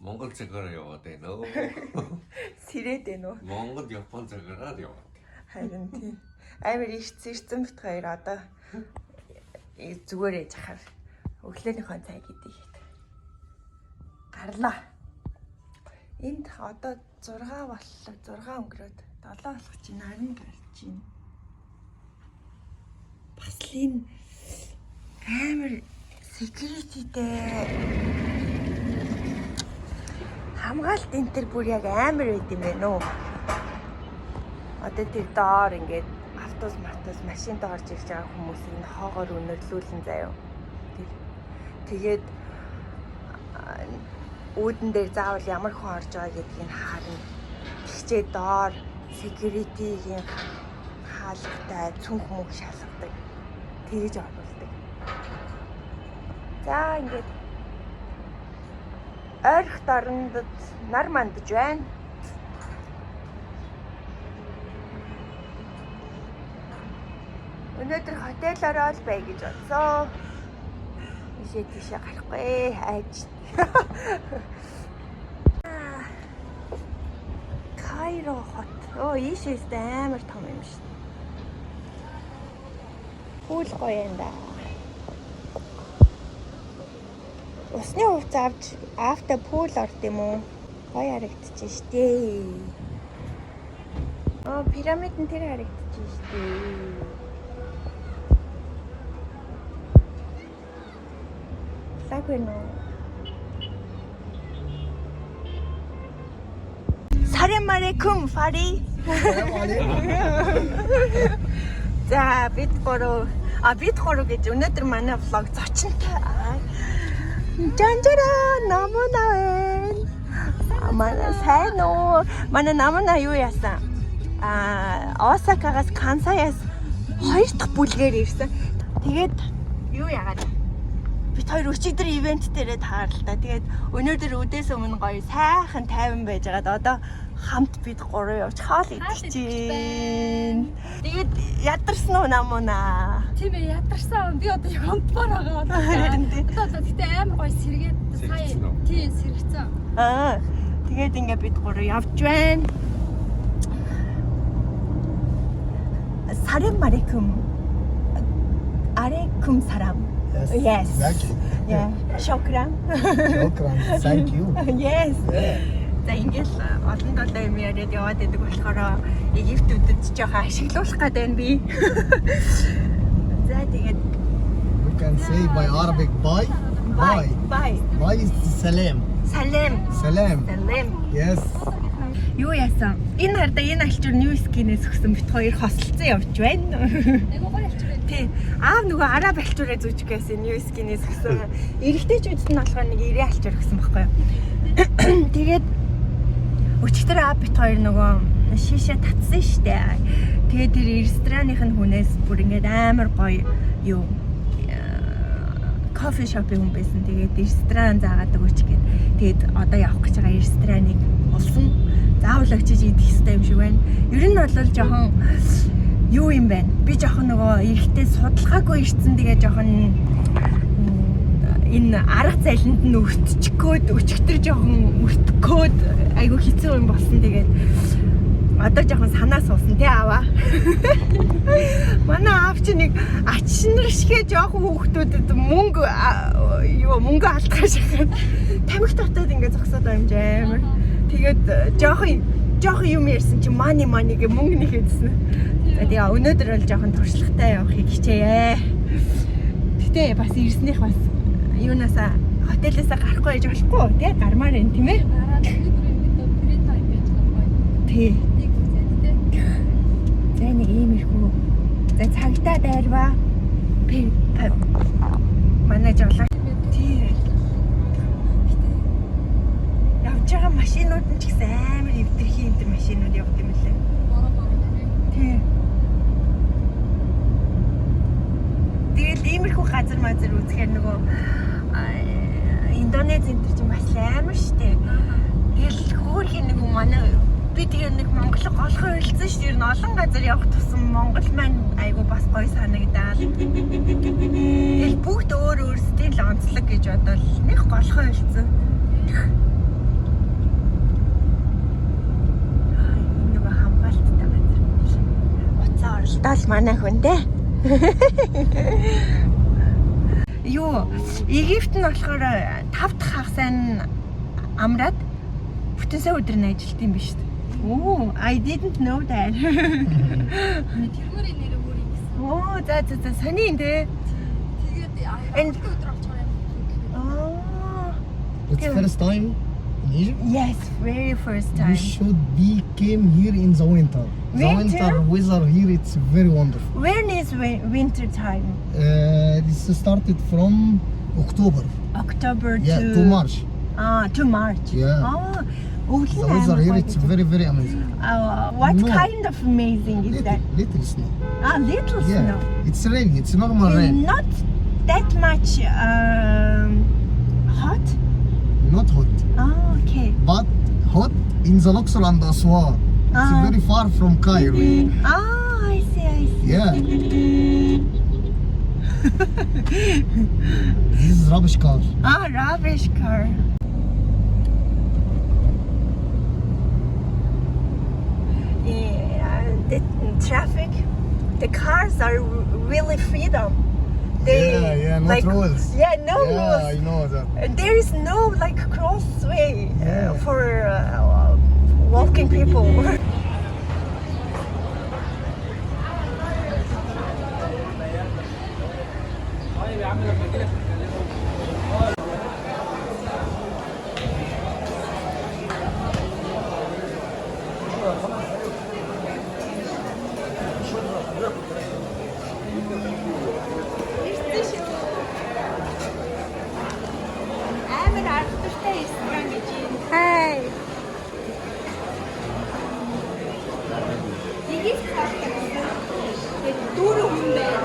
Монгол цагаараа яваад байна өө. Сэрээд байна уу? Монгол Япон цагаараа яваад. Харин тийм. Амар ирцэн бит хоёр одоо зүгээр яж хахаар өглөөнийхөө цай гэдэг. Гарлаа. Энд одоо 6 боллоо. 6 өнгөрөөд 7 болох чинь наран гарч байна. Бас л энэ амар security-тэй хамгаалт энэ төр бүр яг амар байд юм байна уу? Одоо тэр доор ингээд автобус машинд орж ирж байгаа хүмүүсийг хоогоор өнөрлүүлэн заяа. Тэгээд үүдэн дээр заавал ямар хүн орж байгаа гэдгийг харна. Тэгчээ доор security-ийн хаалгатай цүнх мөнх шалгадаг. Тэгж оруулдаг. За ингээд ойрхт орондод нар мандж байна. Өнөөдөр хотелороо л бай гэж бодсон. Тийшээ гарахгүй хайж. Кайро хот. Ийшээс амар том юм шиг. Пул гоё юм да. Усны хувцас авч авто пул орд юм уу? Гоё харагдчих штэ. Пирамид нь тэр харагдчих штэ. Сагвэно. Салам алейкум фари. За бид гурав гэж өнөөдөр манай влог зочинтой. Жанжара намна байна. Манай сайн уу? Манай намна юу яасан? Осакагаас Кансаяас 2 дахь бүлгээр ирсэн. Тэгээд юу яагаад? Бид хоёр өчигдөр ивент дээрээ тааралтай. Тэгээд өнөөдөр өдөөс өмнө гоё сайхан тайван байж байгаад одоо хамт бид гурав явж хаал идэж чинь. Тэгээд ядарсан уу намуна? Тийм ээ ядарсан. Би одоо хамтбар байгаа. Харин тийм. Одоо тэгтээ амар гоё сэргээд сая тийм сэрэгцэн. Тэгээд ингээ бид гурав явж байна. Салам алейкум. Алейкум салам. Yes. Exactly. Yeah. Shukran. Shukran. Thank you. Yes. За ингээл олон толгой юм яриад яваад байдаг болохоор Египтүүдэд жоохон ашиглуулах гэдэг байна би. За тэгээд We can say by Arabic bye. bye. Bye. Bye is salam. Салам. Salam. Салам. Yes. Юу яасан? Энэ хардаа энэ альчуур New Skin-ээс өгсөн бит хоёр хосолцсон явж байна. Айгуу гоё альчуур. Тийм. Аав нөгөө араб альчуураа зүүж гэсэн New Skin-ээс өгсөн. Эрэгтэйчүүд нь болохоор нэг 90 альчуур өгсөн байхгүй юу? Тэгээд өчигдөр аав бит хоёр нөгөө шишээ татсан штэ. Тэгээд тэр ресторанных нь хүнээс бүр ингээд амар гоё юу кофе шопын хүн байсан. Тэгээд ресторан заагаад өгөөч гэд. Тэгээд одоо явах гэж байгаа рестораныг олсон. Заавал очиж идэх хэрэгтэй юм шиг байна. Ер нь бол жоохон юу юм байна. Би жоохон нөгөө эрэхтэй судалгаагүй ирсэн. Тэгээ жоохон энэ арга зайланд нь өртчихгөөд өчигдөр жоохон өртгөхөөд айгу хэцүү юм болсон. Тэгээд одоо жоохон санаа суусан тий аваа. Манай аав чи нэг ачнэр шигэ жоохон хүүхдүүдэд мөнгө алдгаа шахаад тамхи татаад ингээд зогсоод байгаа юм жаамар. Тэгээд жоохон юм ярьсан чи money гэ мөнгө нэхэдсэн. За тэгээ өнөөдөр бол жоохон туршлагатай явахыг хичээе. Гэтэ бас ирснийх бас юунасаа хотелээсээ гарахгүй яж болохгүй тий гармаар энэ тийм ээ. Тий. За нэг иймэрхүү. За цагтаа дайрваа. Манай жолоо. Тий. Явж байгаа машинууд нь ч гэсэн амар эвдэрхий энэ машинууд явдаг юм лээ. Тий. Тэгээд иймэрхүү газар үзэхээр нөгөө Индонез энэ чинь бас амар штэ. Тэгэл хөөрхийн нэг манай би тэгээ нэг Монгол голхон хэлсэн шүү дээ. Ер нь олон газар явах тусам Монгол маань айгу бас гоё санагдаад. Тэгэл бүгд өөр өөрсдийн л онцлог гэж бодвол нэг голхон хэлсэн. надад л манай хүн те. Юу, Египт нь болохоор 5 дахь хагасаа амраад бүтэн сая өдөр нь ажилт юм биш үү? Oh, I didn't know that. тэргүүрийн нэр өөр юм гэсэн. Oh, за сони энэ. Тэгээд өдөр авч байгаа юм. Oh. It's first time in Egypt. Yes, very first We time. should be came here in the winter. The Winter? winter weather here it's very wonderful. When is winter time? This started from October. October Yeah, to to March. To March. Yeah. Oh, The weather here it's very amazing. What No. kind of amazing is that? Little snow. Little Yeah, snow. it's rain. It's normal rain. Not that much hot. Not hot, Oh, okay. but hot in the Luxor and Aswan. It's Ah. very far from Cairo. Oh, I see. Yeah. This is rubbish car. Rubbish car. The traffic, the cars are really freedom. Yeah, not rules. Yeah, no Yeah, rules. I know that. There is no like crossway Yeah. for walking people. Амар аргатай ресторан гэж юм. Хай. Египт хавтаг. Дөрөв хүн байна.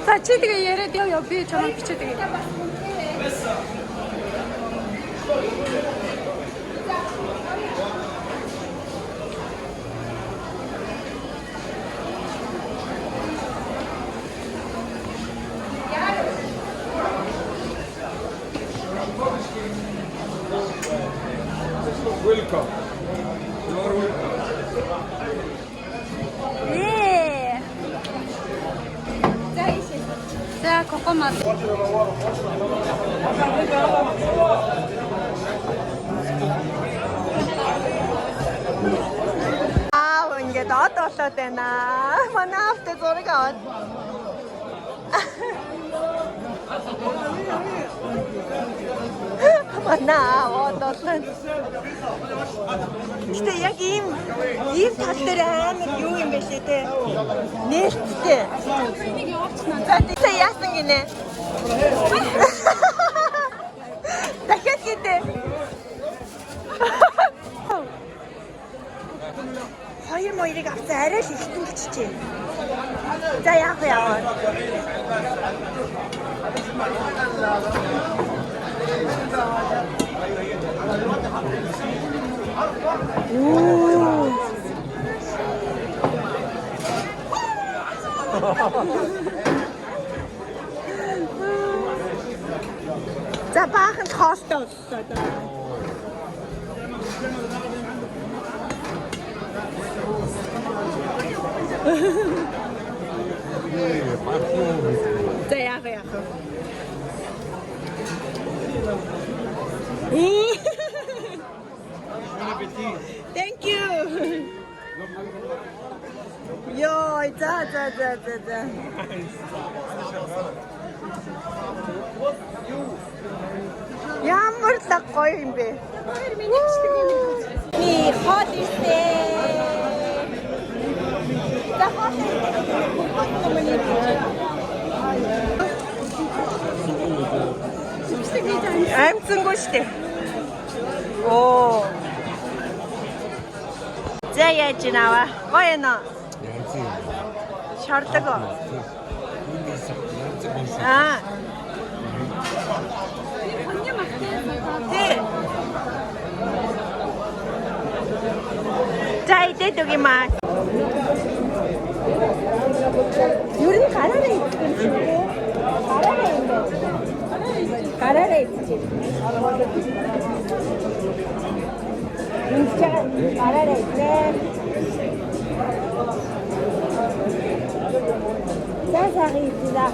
За чи тэгээ яриад яв би чамайг бичээд тэгээ. Welcome. Yeah. За кокомат. Ингээд од болоод байна. Манай автэ зураг аваад. Манай од болоод. Гэтэ яг ийм тал дээр амар юу юм бэ лээ те. Нээлттэй. Нэг явуулчихна. За тийм яасан гинэ. Дахиад гэдэг. Хоёр моёрыг авсан арай л ихтэн гिचжээ. За яах вэ? За баахан хоолтой боллоо да. За яах вэ? Thank you. Йой, за. Ямар л гоё юм бэ? Хоёр минутчлаг юм. Ни хот ирсэн. За хот. Амцсангүй штэ. Оо. За яаж наваа? Гоё нэ. Шордог. Хоны махтай. Тий. За идээд өгьмаа. Юу н гараараа идэх юм шиг үү? Гараараа идчих. Гараараа идэх. Là, ça arrive, là.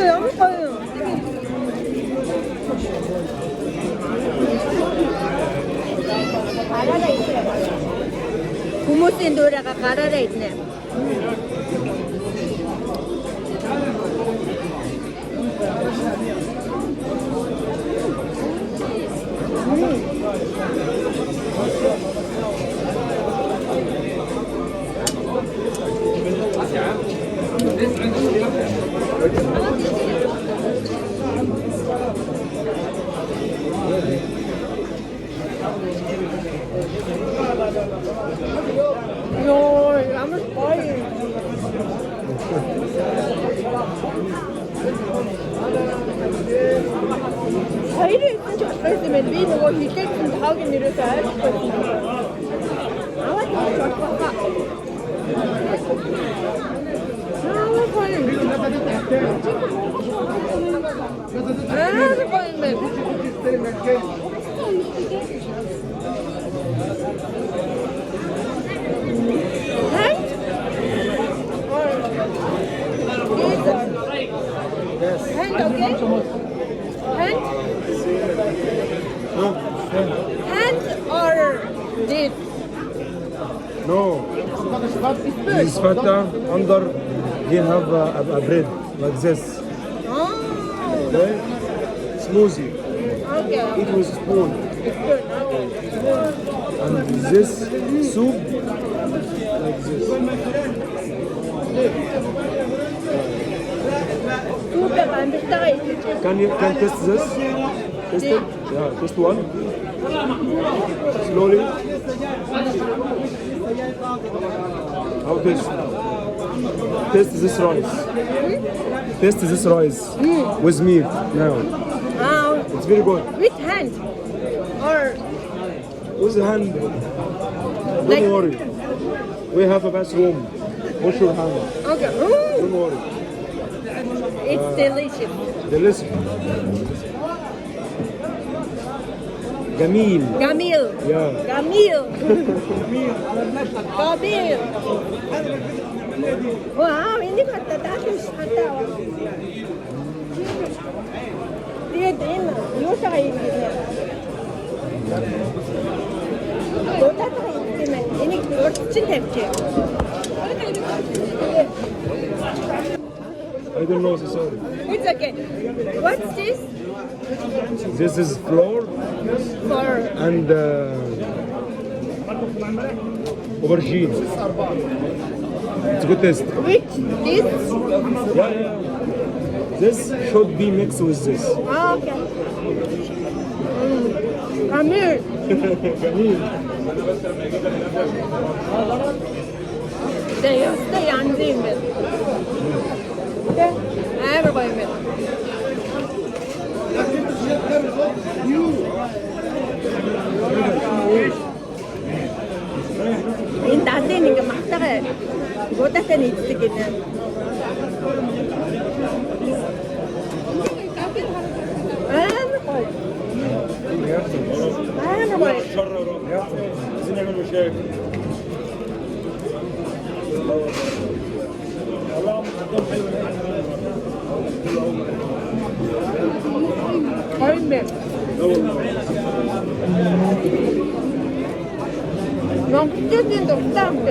너무 커요. 가라라 있어요. 고모씨 노래가 가라라 있네. 이거 아무 거의 저희를 있으면 좋겠으면 미는 거 이때쯤 다 하긴 이래서 알고 있습니다. 아무튼 좋았어. 아무 거의 Hand, okay? Hand? Hand or this? No, this fata under they have a bread like this. Oh, Okay? Smoothie. okay. Eat with spoon. It's good. Okay. And this soup like this. Super 만들다가 있을지. Can you taste this? Taste it? Yeah, taste one. Slowly. How taste? Taste this rice. Taste this rice with meat now. It's very good. With hand or With the hand. Don't Like- worry. We have a bathroom. Wash your hand. okay. Don't worry. It's delicious. Delicious. Gamil. Gamil. Yeah. Gamil. Gamil. Wow, ini kata datus kata. Dia din. Yosa kayo din. Yosa kayo din. Ini kurcin tepki. I don't know, so sorry. It's okay. What's this This is flour for? and aubergine. It's good taste. Which this? Yeah. This should be mixed with this. Ah, okay. Gamil. Gamil. Stay yandım ben. De, everybody ben. Энэ даалын нэг мартагаа гудаатай нийцдэг гинэ. Koyun non chiedendo tanto.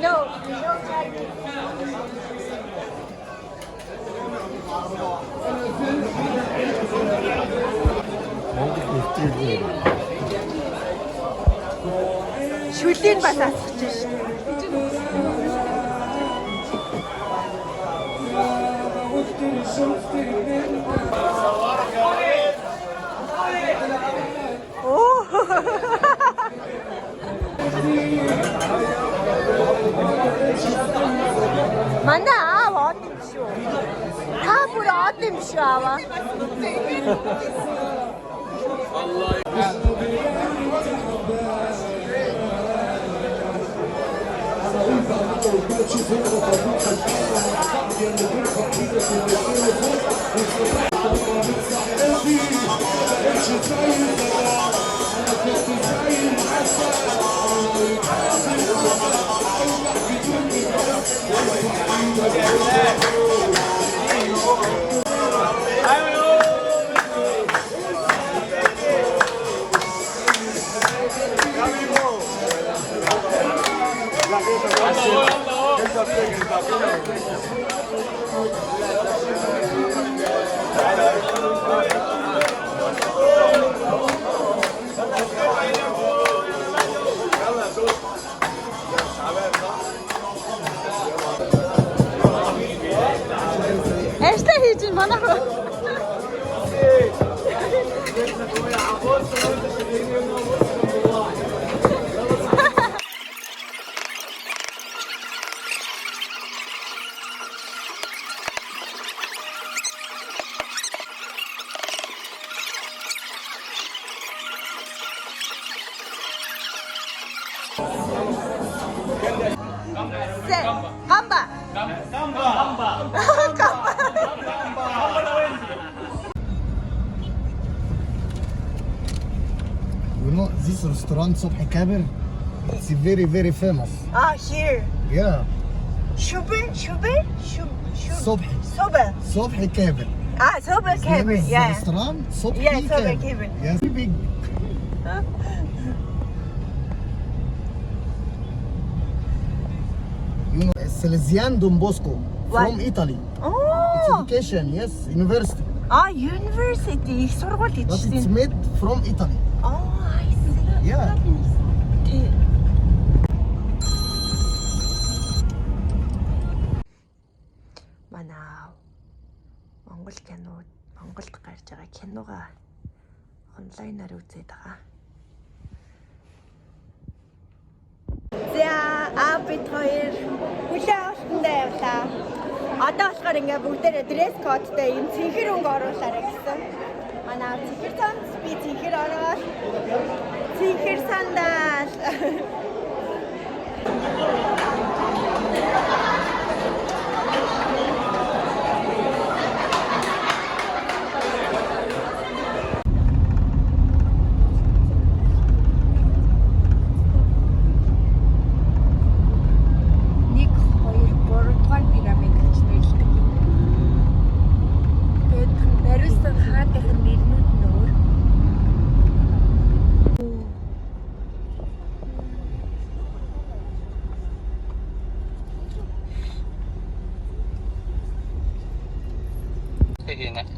No. Шүлийн бас асгаж шээ. Манай аав од юм шүү. Та бүр од юм шүү аваа. Ажлаа хийж ин манайх. Гамба. You know this restaurant Sobhi Kabir? It's very very famous. Ah, here. Yeah. Shubir. Sobhi. Soba. Sobhi Kabir. Ah, Soba His name Kabir. is the Yeah. restaurant Sobhi Yeah, Sobhi Kabir. Kabir. Yes, very big. You know, Salesian Don Bosco What? from Italy. It's Oh. education, yes, university. Ah, university. Их сургууль But it's хийсэн. made from Italy. Oh, I see. Yeah. Тий. Манай Монгол кинод Монголд гарч байгаа киногаа онлайнаар үзээд байгаа. За, бид хоёр хүлээн авалтандаа явлаа. Одоо болохоор ингээ бүгдээрээ дресс кодтай юм цэнхэр өнгө оруулаарай гэсэн. Манай цэнхэр цанц би цэнхэр ороод цэнхэр сандал.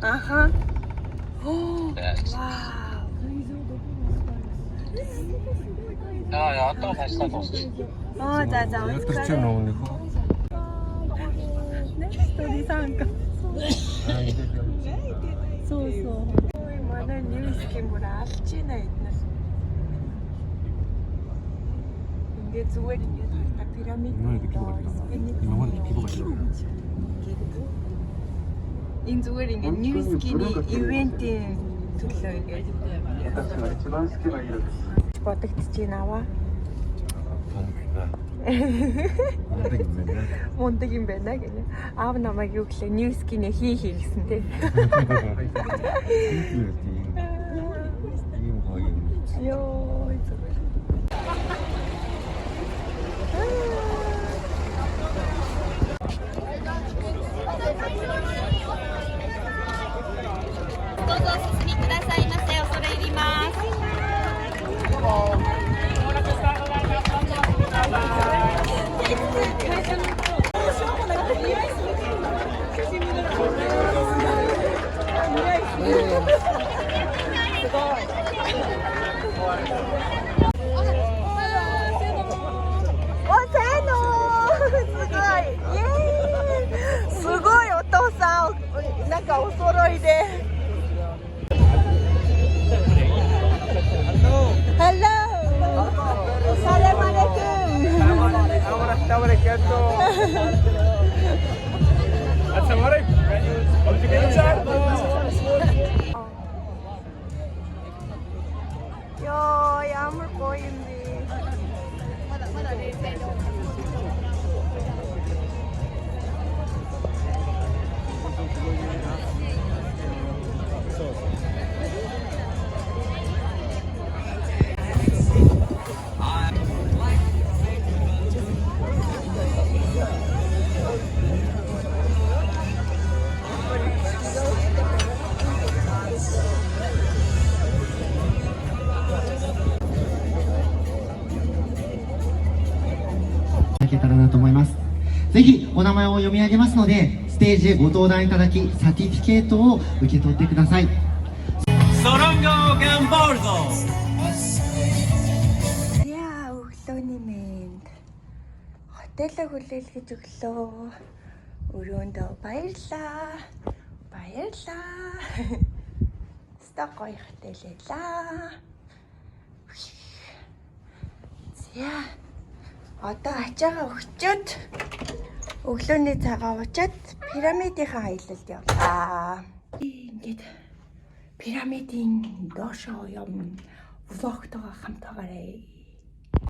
Аха. Вау. яа одоо хайслаа дуусчих. За. Ядаж чинь нөгөөх. Сторисанка. Соо. Манай ньюскийн бүр алж ийна эднээс. Ингээд зүгээр ингээд харта пирамид. Энэ зүгээр ингээд ньюскийн ивентийн төлөө ингээд бодогдож байна аваа. Мундаг юм байна гэнэ. Аав намайг юу гэлээ ньюскийн хий гэсэн те. Ийм гоё юм. Йоо. гоё юм бэ.いただけたらなと思います。ぜひお名前を読み上げますので、ステージへご登壇いただき、サティフィケートを受け取ってください。Sorongo Gambordo. Яа, өглөөний мэнд. Хотелээ хүлээлгэж өглөө. Өрөөндөө баярлаа. Баярлаа. Ста гоё хотелээлаа. За. Одоо ачаагаа өгчөөд өглөөний цагаа уучаад пирамидынхаа аялалд явлаа. Ингээд пирамидын доошоо юм влогтойгоо хамтаагаарай.